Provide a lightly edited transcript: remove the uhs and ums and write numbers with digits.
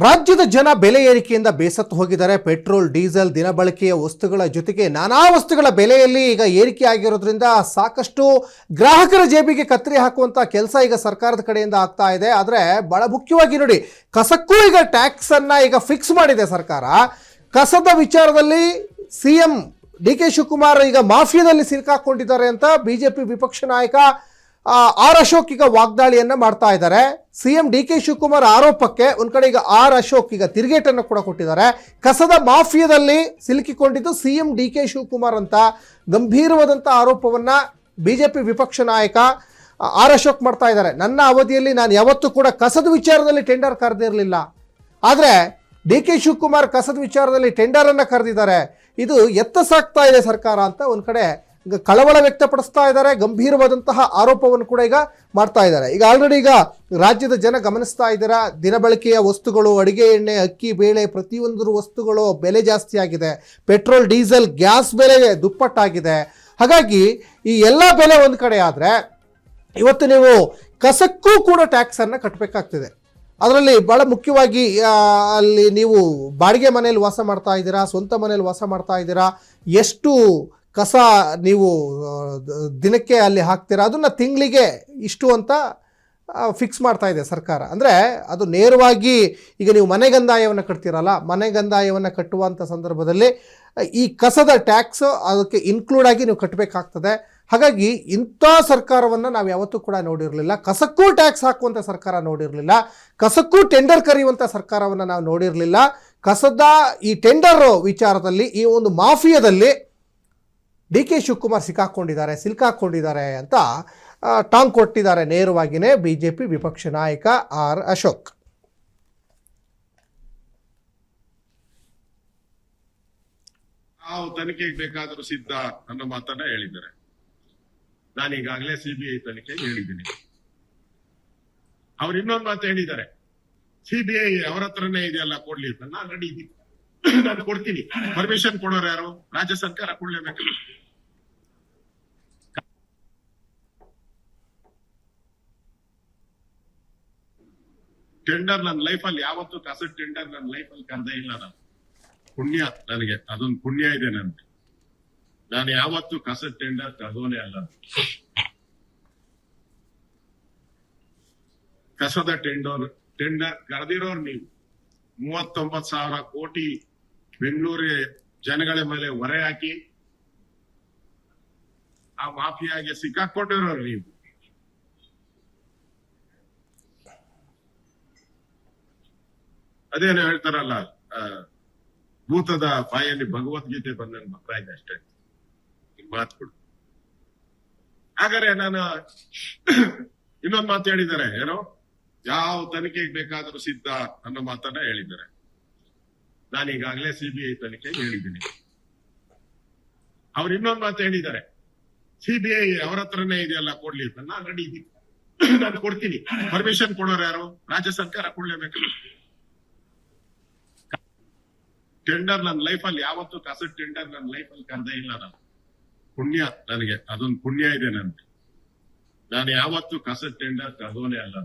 ರಾಜ್ಯದ ಜನ ಬೆಲೆ ಏರಿಕೆಯಿಂದ ಬೇಸತ್ತು ಹೋಗಿದ್ದಾರೆ. ಪೆಟ್ರೋಲ್, ಡೀಸೆಲ್, ದಿನಬಳಕೆಯ ವಸ್ತುಗಳ ಜೊತೆಗೆ ನಾನಾ ವಸ್ತುಗಳ ಬೆಲೆಯಲ್ಲಿ ಈಗ ಏರಿಕೆ ಆಗಿರೋದ್ರಿಂದ ಸಾಕಷ್ಟು ಗ್ರಾಹಕರ ಜೇಬಿಗೆ ಕತ್ತರಿ ಹಾಕುವಂಥ ಕೆಲಸ ಈಗ ಸರ್ಕಾರದ ಕಡೆಯಿಂದ ಆಗ್ತಾ ಇದೆ. ಆದರೆ ಬಹಳ ಮುಖ್ಯವಾಗಿ ನೋಡಿ, ಕಸಕ್ಕೂ ಈಗ ಟ್ಯಾಕ್ಸನ್ನು ಈಗ ಫಿಕ್ಸ್ ಮಾಡಿದೆ ಸರ್ಕಾರ. ಕಸದ ವಿಚಾರದಲ್ಲಿ CM DK ಶಿವಕುಮಾರ್ ಈಗ ಮಾಫಿಯಾದಲ್ಲಿ ಸಿಲುಕಾಕೊಂಡಿದ್ದಾರೆ ಅಂತ ಬಿಜೆಪಿ ವಿಪಕ್ಷ ನಾಯಕ ಆರ್ ಅಶೋಕ್ ಈಗ ವಾಗ್ದಾಳಿಯನ್ನ ಮಾಡ್ತಾ ಇದ್ದಾರೆ. CM DK ಶಿವಕುಮಾರ್ ಆರೋಪಕ್ಕೆ ಒಂದ್ ಕಡೆ ಈಗ ಆರ್ ಅಶೋಕ್ ಈಗ ತಿರುಗೇಟನ್ನು ಕೂಡ ಕೊಟ್ಟಿದ್ದಾರೆ. ಕಸದ ಮಾಫಿಯಾದಲ್ಲಿ ಸಿಲುಕಿಕೊಂಡಿದ್ದು CM DK ಶಿವಕುಮಾರ್ ಅಂತ ಗಂಭೀರವಾದಂಥ ಆರೋಪವನ್ನ ಬಿಜೆಪಿ ವಿಪಕ್ಷ ನಾಯಕ ಆರ್ ಅಶೋಕ್ ಮಾಡ್ತಾ ಇದ್ದಾರೆ. ನನ್ನ ಅವಧಿಯಲ್ಲಿ ನಾನು ಯಾವತ್ತೂ ಕೂಡ ಕಸದ ವಿಚಾರದಲ್ಲಿ ಟೆಂಡರ್ ಕರೆದಿರಲಿಲ್ಲ, ಆದರೆ DK ಶಿವಕುಮಾರ್ ಕಸದ ವಿಚಾರದಲ್ಲಿ ಟೆಂಡರ್ ಅನ್ನ ಕರೆದಿದ್ದಾರೆ. ಇದು ಎತ್ತ ಸಾಕ್ತಾ ಇದೆ ಸರ್ಕಾರ ಅಂತ ಒಂದ್ ಕಡೆ ಕಳವಳ ವ್ಯಕ್ತಪಡಿಸ್ತಾ ಇದ್ದಾರೆ. ಗಂಭೀರವಾದಂತಹ ಆರೋಪವನ್ನು ಕೂಡ ಈಗ ಮಾಡ್ತಾ ಇದ್ದಾರೆ. ಈಗ ಆಲ್ರೆಡಿ ಈಗ ರಾಜ್ಯದ ಜನ ಗಮನಿಸ್ತಾ ಇದ್ದೀರಾ, ದಿನಬಳಕೆಯ ವಸ್ತುಗಳು, ಅಡಿಗೆ ಎಣ್ಣೆ, ಅಕ್ಕಿ, ಬೇಳೆ, ಪ್ರತಿಯೊಂದು ವಸ್ತುಗಳು ಬೆಲೆ ಜಾಸ್ತಿ ಆಗಿದೆ. ಪೆಟ್ರೋಲ್, ಡೀಸೆಲ್, ಗ್ಯಾಸ್ ಬೆಲೆ ದುಪ್ಪಟ್ಟಾಗಿದೆ. ಹಾಗಾಗಿ ಈ ಎಲ್ಲ ಬೆಲೆ ಒಂದು ಕಡೆ ಆದರೆ ಇವತ್ತು ನೀವು ಕಸಕ್ಕೂ ಕೂಡ ಟ್ಯಾಕ್ಸನ್ನು ಕಟ್ಟಬೇಕಾಗ್ತಿದೆ. ಅದರಲ್ಲಿ ಭಾಳ ಮುಖ್ಯವಾಗಿ ಅಲ್ಲಿ ನೀವು ಬಾಡಿಗೆ ಮನೆಯಲ್ಲಿ ವಾಸ ಮಾಡ್ತಾ ಇದ್ದೀರಾ, ಸ್ವಂತ ಮನೆಯಲ್ಲಿ ವಾಸ ಮಾಡ್ತಾ ಇದ್ದೀರಾ, ಎಷ್ಟು ಕಸ ನೀವು ದಿನಕ್ಕೆ ಅಲ್ಲಿ ಹಾಕ್ತೀರಾ, ಅದನ್ನು ತಿಂಗಳಿಗೆ ಇಷ್ಟು ಅಂತ ಫಿಕ್ಸ್ ಮಾಡ್ತಾ ಇದೆ ಸರ್ಕಾರ. ಅಂದರೆ ಅದು ನೇರವಾಗಿ ಈಗ ನೀವು ಮನೆಗಂದಾಯವನ್ನು ಕಟ್ತೀರಲ್ಲ, ಮನೆಗಂದಾಯವನ್ನು ಕಟ್ಟುವಂಥ ಸಂದರ್ಭದಲ್ಲಿ ಈ ಕಸದ ಟ್ಯಾಕ್ಸ್ ಅದಕ್ಕೆ ಇನ್ಕ್ಲೂಡ್ ಆಗಿ ನೀವು ಕಟ್ಟಬೇಕಾಗ್ತದೆ. ಹಾಗಾಗಿ ಇಂಥ ಸರ್ಕಾರವನ್ನು ನಾವು ಯಾವತ್ತೂ ಕೂಡ ನೋಡಿರಲಿಲ್ಲ. ಕಸಕ್ಕೂ ಟ್ಯಾಕ್ಸ್ ಹಾಕುವಂಥ ಸರ್ಕಾರ ನೋಡಿರಲಿಲ್ಲ. ಕಸಕ್ಕೂ ಟೆಂಡರ್ ಕರೆಯುವಂಥ ಸರ್ಕಾರವನ್ನು ನಾವು ನೋಡಿರಲಿಲ್ಲ. ಕಸದ ಈ ಟೆಂಡರ್ ವಿಚಾರದಲ್ಲಿ, ಈ ಒಂದು ಮಾಫಿಯಾದಲ್ಲಿ DK ಶಿವಕುಮಾರ್ ಸಿಲುಕಾಕೊಂಡಿದ್ದಾರೆ ಅಂತ ಟಾಂಗ್ ಕೊಟ್ಟಿದ್ದಾರೆ ನೇರವಾಗಿಯೇ ಬಿಜೆಪಿ ವಿಪಕ್ಷ ನಾಯಕ ಆರ್ ಅಶೋಕ್. ನಾವು ತನಿಖೆಗೆ ಬೇಕಾದರೂ ಸಿದ್ಧ ಅನ್ನೋ ಮಾತನ್ನ ಹೇಳಿದ್ದಾರೆ. ನಾನು ಈಗಾಗಲೇ CBI ತನಿಖೆಗೆ ಹೇಳಿದ್ದೀನಿ. ಅವ್ರು ಇನ್ನೊಂದು ಮಾತು ಹೇಳಿದ್ದಾರೆ, CBI ಅವರ ಹತ್ರನೇ ಇದೆಯಲ್ಲ ಕೊಡ್ಲಿ ಅಂತ. ನಾನು ರೆಡಿ ಇದ್ದೀನಿ, ನಾನು ಕೊಡ್ತೀನಿ. ಪರ್ಮಿಷನ್ ಕೊಡೋರು ಯಾರು? ರಾಜ್ಯ ಸರ್ಕಾರ ಕೊಡ್ಲೇಬೇಕು. ಟೆಂಡರ್ ನನ್ನ ಲೈಫಲ್ಲಿ ಯಾವತ್ತೂ ಕಸದ ಟೆಂಡರ್ ನನ್ನ ಲೈಫಲ್ಲಿ ಕರೆದೇ ಇಲ್ಲ. ನಾನು ಪುಣ್ಯ, ನನಗೆ ಅದೊಂದು ಪುಣ್ಯ ಇದೆ ನನ್ಗೆ. ನಾನು ಯಾವತ್ತೂ ಕಸದ ಟೆಂಡರ್ ಕರೆದೋನೇ ಅಲ್ಲ. ಕಸದ ಟೆಂಡರ್ ಕರೆದಿರೋರು ನೀವು. 39,000 ಕೋಟಿ ಬೆಂಗಳೂರಿಗೆ ಜನಗಳ ಮೇಲೆ ಹೊರೆ ಹಾಕಿ ಆ ಮಾಫಿಯಾಗೆ ಸಿಕ್ಕಾಕೊಂಡಿರೋರು ನೀವು. ಅದೇನು ಹೇಳ್ತಾರಲ್ಲ, ಭೂತದ ಬಾಯಲ್ಲಿ ಭಗವದ್ಗೀತೆ ಬಂದಂಗೆ ಬರ್ತಾ ಇದೆ ಅಷ್ಟೇ ಮಾತುಗಳು. ಹಾಗಾದ್ರೆ ನಾನು ಇನ್ನೊಂದು ಮಾತು ಹೇಳಿದ್ದಾರೆ, ಏನೋ ಯಾವ ತನಿಖೆಗೆ ಬೇಕಾದರೂ ಸಿದ್ಧ ಅನ್ನೋ ಮಾತನ್ನ ಹೇಳಿದ್ದಾರೆ. ನಾನು ಈಗಾಗಲೇ CBI ತನಿಖೆಗೆ ಹೇಳಿದ್ದೀನಿ. ಅವ್ರು ಇನ್ನೊಂದು ಮಾತು ಹೇಳಿದ್ದಾರೆ, CBI ಅವರ ಹತ್ರನೇ ಇದೆಯಲ್ಲ ಕೊಡ್ಲಿ ಅಂತ. ನಾನು ರೆಡಿ ಇದ್ದೀನಿ, ನಾನು ಕೊಡ್ತೀನಿ. ಪರ್ಮಿಷನ್ ಕೊಡೋರು ಯಾರು? ರಾಜ್ಯ ಸರ್ಕಾರ ಕೊಡ್ಲೇಬೇಕು. ಟೆಂಡರ್ ನನ್ನ ಲೈಫಲ್ಲಿ ಯಾವತ್ತೂ ಕಸದ ಟೆಂಡರ್ ನನ್ನ ಲೈಫಲ್ಲಿ ಕರೆದೇ ಇಲ್ಲ. ನಾನು ಪುಣ್ಯ, ನನಗೆ ಅದೊಂದು ಪುಣ್ಯ ಇದೆ ನನ್ಗೆ. ನಾನು ಯಾವತ್ತೂ ಕಸದ ಟೆಂಡರ್ ಕರೆದೋನೇ ಅಲ್ಲ.